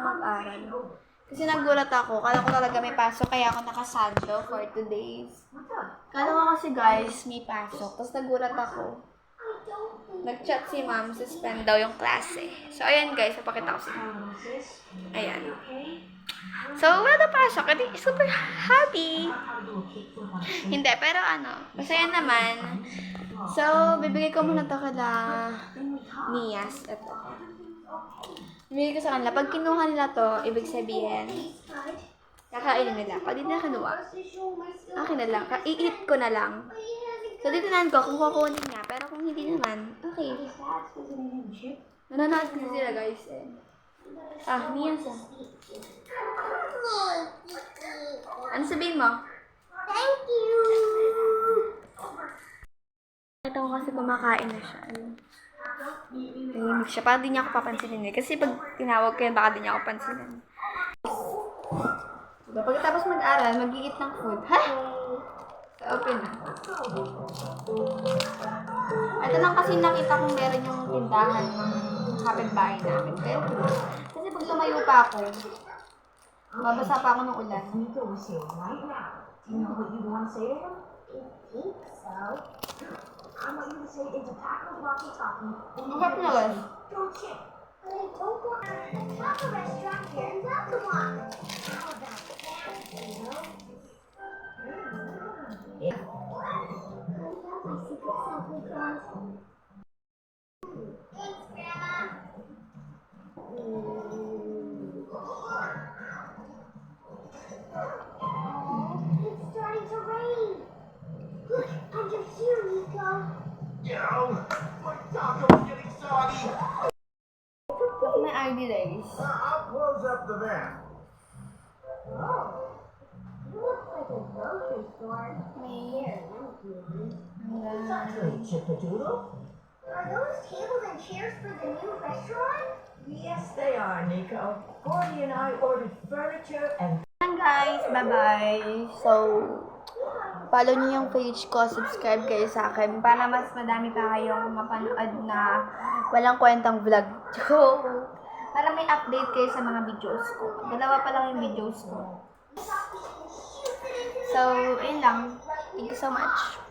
akong mag-aral. Kasi nagulat ako. Kala ko talaga may pasok, kaya ako nakasadyo for 2 days. Kala ko kasi guys, may pasok. Tapos nagulat ako. Nag-chat si ma'am, suspend daw yung klase. So, ayan guys, napakita ko sa inyo. Ayan. So, wala na pasok. Kasi super happy. Hindi, pero masaya naman. So, bibigay ko muna ito kala Nias. Ito. Bibigay ko sa kanila. Pag kinuha nila to, ibig sabihin, kakainin nila. Pag di na kinuha, akin na lang. I-eat ko na lang. So, titinan ko kung kukunin niya. Pero kung hindi naman, okay. Nanonood kasi sila guys eh. Nias Ano sabihin mo? Thank you! Ito ko kasi kumakain na siya. Tahimik siya. Parang di niya ako papansinin eh. Kasi pag tinawag ko yan, baka di niya ako pansinin. So, pagkatapos mag-aral, mag-i-eat ng food. Ha? So, open na. Ito lang kasi nakita kong meron yung tindahan ng kapitbahay namin. Kasi pag tumayo pa ako, mabasa pa ako ng ulan. Nico was here right now. Do you know what you want to say to him? I think so. I want you to say into Paco's walkie-talkie. Masarap na guys. Don't chip. But I don't want the taco restaurant here in Altamont. How about that, you know? Yeah. My secret sample class. Thanks, Grandma. It's starting to rain. Look, under here, Nico. Yo, my taco's getting soggy. Look, may ID guys. I'll close up the van. Oh, it looks like a grocery store. Here, let me see. It's actually Chip-a-Doodle. Are those tables and chairs for the new restaurant? Yes, they are, Nico. Gordy and I ordered furniture and... Ayan guys, bye-bye. So, follow niyo yung page ko, subscribe kayo sa akin para mas madami pa kayong mapanood na walang kwentang vlog. Para may update kayo sa mga videos ko. 2 pa lang yung videos ko. So, ayun lang. Thank you so much.